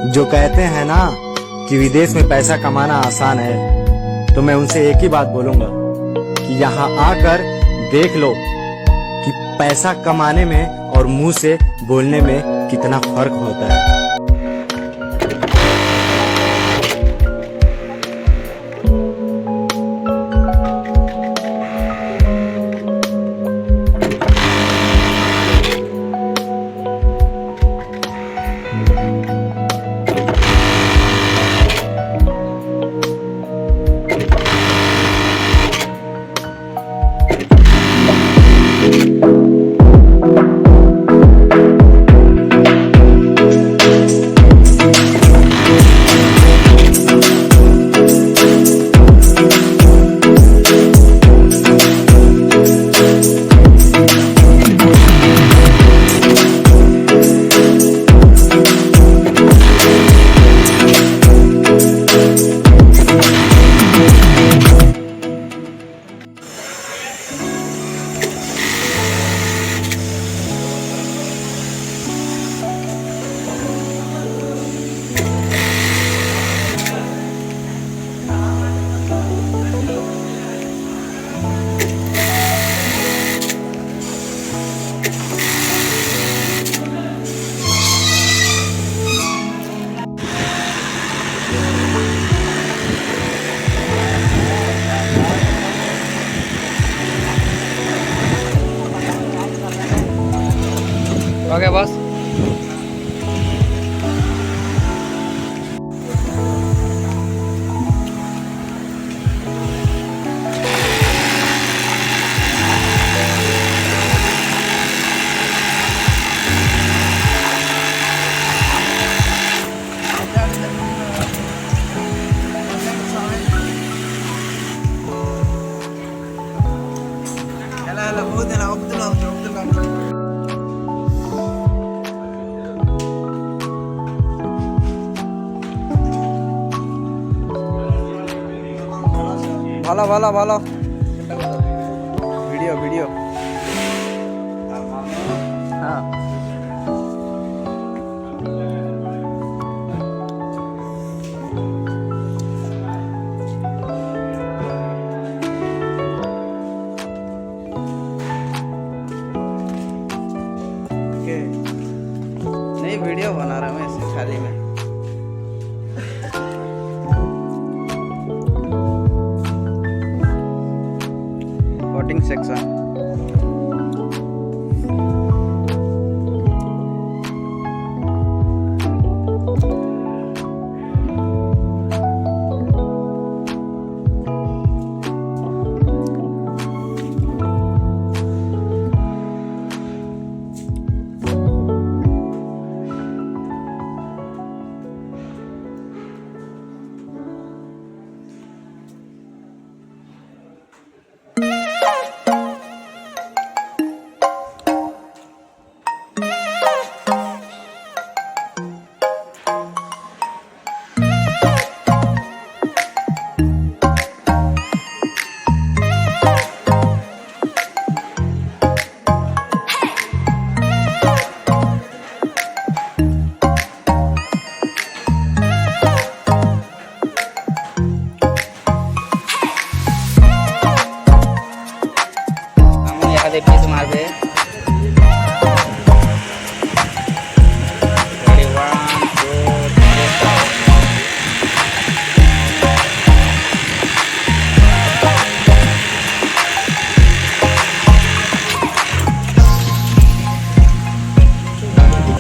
जो कहते हैं ना कि विदेश में पैसा कमाना आसान है, तो मैं उनसे एक ही बात बोलूंगा कि यहाँ आकर देख लो कि पैसा कमाने में और मुंह से बोलने में कितना फर्क होता है। ओके बस ভালো ভালো ভালো ভিডিও ভিডিও হ্যাঁ नहीं वीडियो बना रहा हूँ ऐसे खाली में वोटिंग सेक्शन बीच मारबे